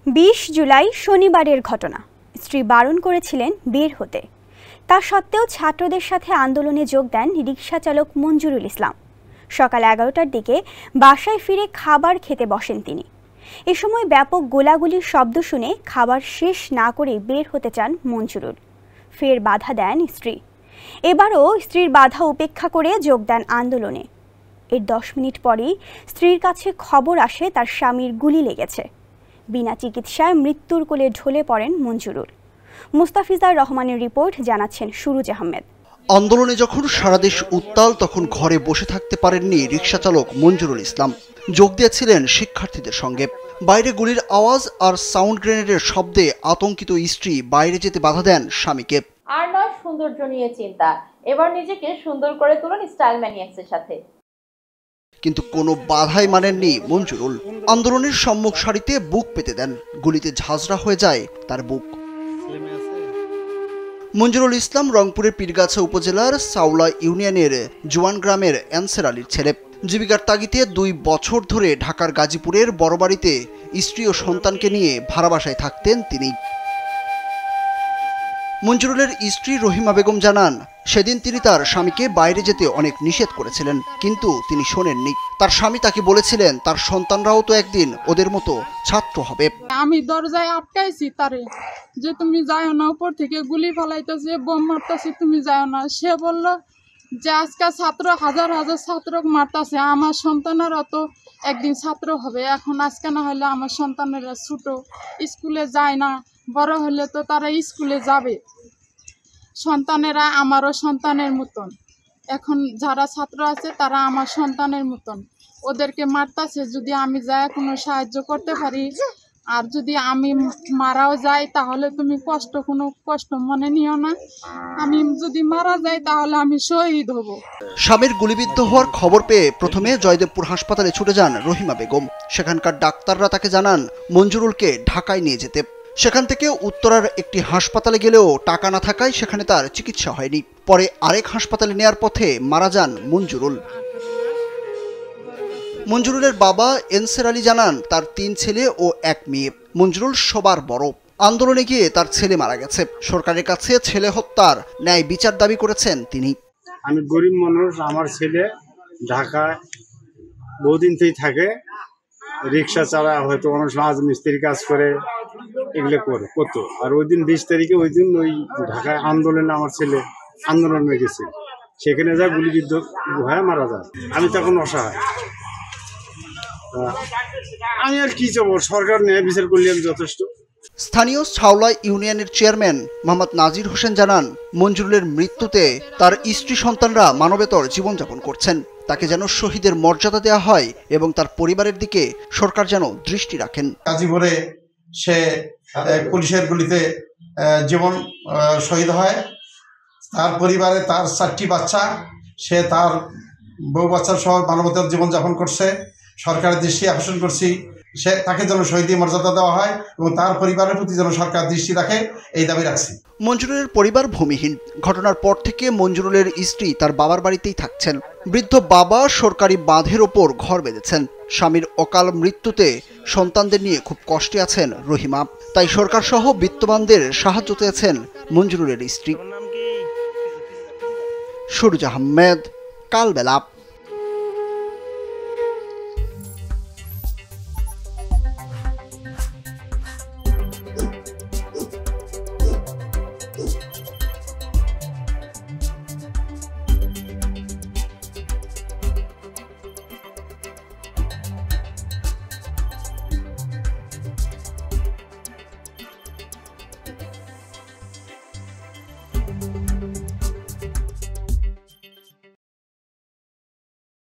20 জুলাই শনিবারের ঘটনা। স্ত্রী বারণ করেছিলেন বের হতে, তা সত্ত্বেও ছাত্রদের সাথে আন্দোলনে যোগ দেন রিকশা চালক মঞ্জুরুল ইসলাম। সকাল 11টার দিকে বাসায় ফিরে খাবার খেতে বসেন তিনি। এ সময় ব্যাপক গোলাগুলির শব্দ শুনে খাবার শেষ না করে বের হতে চান মঞ্জুরুল। ফের বাধা দেন স্ত্রী। এবারও স্ত্রীর বাধা উপেক্ষা করে যোগ দেন আন্দোলনে। এর 10 মিনিট পরেই স্ত্রীর কাছে খবর আসে তার স্বামীর গুলি লেগেছে। বিনা চিকিৎসায় মৃত্যুর কোলে ঢলে পড়েন মঞ্জুরুল। মুস্তাফিজার রহমানের রিপোর্ট, জানাচ্ছেন সুরুজ আহমেদ। আন্দোলনে যখন সারা দেশ উত্তাল, তখন ঘরে বসে থাকতে পারেননি রিকশা চালক মঞ্জুরুল ইসলাম। যোগ দিয়েছিলেন শিক্ষার্থীদের সঙ্গে। বাইরে গুলির আওয়াজ আর সাউন্ড গ্রেনেডের শব্দে আতঙ্কিত স্ত্রী বাইরে যেতে বাধা দেন স্বামীকে। আর নয় সৌন্দর্য নিয়ে চিন্তা, এবার নিজেকে সুন্দর করে তুলুন স্টাইল ম্যানিয়াক্সের সাথে। কিন্তু কোনো বাধাই মানেননি মঞ্জুরুল। আন্দোলনের সম্মুখ সারিতে বুক পেতে দেন, গুলিতে ঝাঁঝরা হয়ে যায় তার বুক। মঞ্জুরুল ইসলাম রংপুরের পীরগাছা উপজেলার সাউলা ইউনিয়নের জোয়ান গ্রামের এনসের আলীর ছেলে। জীবিকার তাগিদে 2 বছর ধরে ঢাকার গাজীপুরের বড়বাড়িতে স্ত্রী ও সন্তানকে নিয়ে ভাড়া বাসায় থাকতেন তিনি। মঞ্জুরুলের স্ত্রী রহিমা বেগম জানান, সেদিন তিনি তার স্বামীকে বাইরে যেতে অনেক নিষেধ করেছিলেন, কিন্তু তিনি শোনেননি। তার স্বামী তাকে বলেছিলেন তার সন্তানরাও তো একদিন ওদের মতো ছাত্র হবে। আমি দরজায় আটকাইছি তারে, যে তুমি যাও না, উপর থেকে গুলি ফেলাইতেছে, বোম মারতেছে, তুমি যাও না। সে বলল যে আজকে ছাত্র হাজার হাজার ছাত্র মারতেছে, আমার সন্তানেরা তো একদিন ছাত্র হবে। এখন আজকে না হলে আমার সন্তানেরা ছোট, স্কুলে যায় না, বড় হলে তো তারা স্কুলে যাবে। সন্তানেরা আমারও সন্তানের মতন, এখন যারা ছাত্র আছে তারা আমার সন্তানের মতন। ওদেরকে মারতাছে, যদি আমি যাই কোনো সাহায্য করতে পারি, আর যদি আমি মারাও যাই তাহলে তুমি কোনো কষ্ট মনে নিও না। আমি যদি মারা যাই তাহলে আমি শহীদ হব। স্বামীর গুলিবিদ্ধ হওয়ার খবর পেয়ে প্রথমে জয়দেবপুর হাসপাতালে ছুটে যান রহিমা বেগম। সেখানকার ডাক্তাররা তাকে জানান মঞ্জুরুলকে ঢাকায় নিয়ে যেতে। সেখান থেকে উত্তরার একটি হাসপাতালে গেলেও টাকা না থাকায় সেখানে তার চিকিৎসা হয়নি। পরে আরেক হাসপাতালে নেয়ার পথে মারা যান মঞ্জুরুল। মঞ্জুরুলের বাবা এনসের আলী জানান, তার 3 ছেলে ও 1 মেয়ে। মঞ্জুরুল সবার বড়। আন্দোলনে গিয়ে তার ছেলে মারা গেছে। সরকারের কাছে ছেলে হত্যার ন্যায় বিচার দাবি করেছেন তিনি। আমি গরিব মানুষ, আমার ছেলে ঢাকায় বহুদিন থেকেই থাকে, রিক্সা চালা, হয়তো অনেক রাজমিস্ত্রির কাজ করে, এগুলো করতো। আর ওই দিন 20 তারিখে ওই ঢাকায় আন্দোলনে আমার ছেলে আন্দোলনে গেছে, সেখানে যা গুলিবিদ্ধ হয়ে মারা যায়। আমি তখন অসহায়, আমি আর কি চাবো, সরকার ন্যায় বিচার করলে যথেষ্ট। স্থানীয় সাউলা ইউনিয়নের চেয়ারম্যান মোহাম্মদ নাজির হোসেন জানান, মঞ্জুরুলের মৃত্যুতে তার স্ত্রী সন্তানরা মানবেতর জীবনযাপন করছেন। তাকে যেন শহীদের মর্যাদা দেওয়া হয় এবং তার পরিবারের দিকে সরকার যেন দৃষ্টি রাখেন। গাজীপুরে সে পুলিশের গুলিতে জীবন শহীদ হয়। তার পরিবারে তার 4টি বাচ্চা, সে তার বউ বাচ্চার সহ মানবতার জীবনযাপন করছে। সরকারের দৃষ্টি আকর্ষণ করছি, তাকে যেন শহীদের মর্যাদা দেওয়া হয় এবং তার পরিবারের প্রতি যেন সরকার দৃষ্টি রাখে, এই দাবি রাখছি। মঞ্জুরুলের পরিবার ভূমিহীন। ঘটনার পর থেকে মঞ্জুরুলের স্ত্রী তার বাবার বাড়িতেই থাকছেন। বৃদ্ধ বাবা সরকারি বাঁধের ওপর ঘর বেঁধেছেন। স্বামীর অকাল মৃত্যুতে সন্তানদের নিয়ে খুব কষ্টে আছেন রহিমা। তাই সরকার সহ বিত্তবানদের সাহায্য চেয়েছেন মঞ্জুরুলের স্ত্রী। সুরুজ আহমেদ, কালবেলা।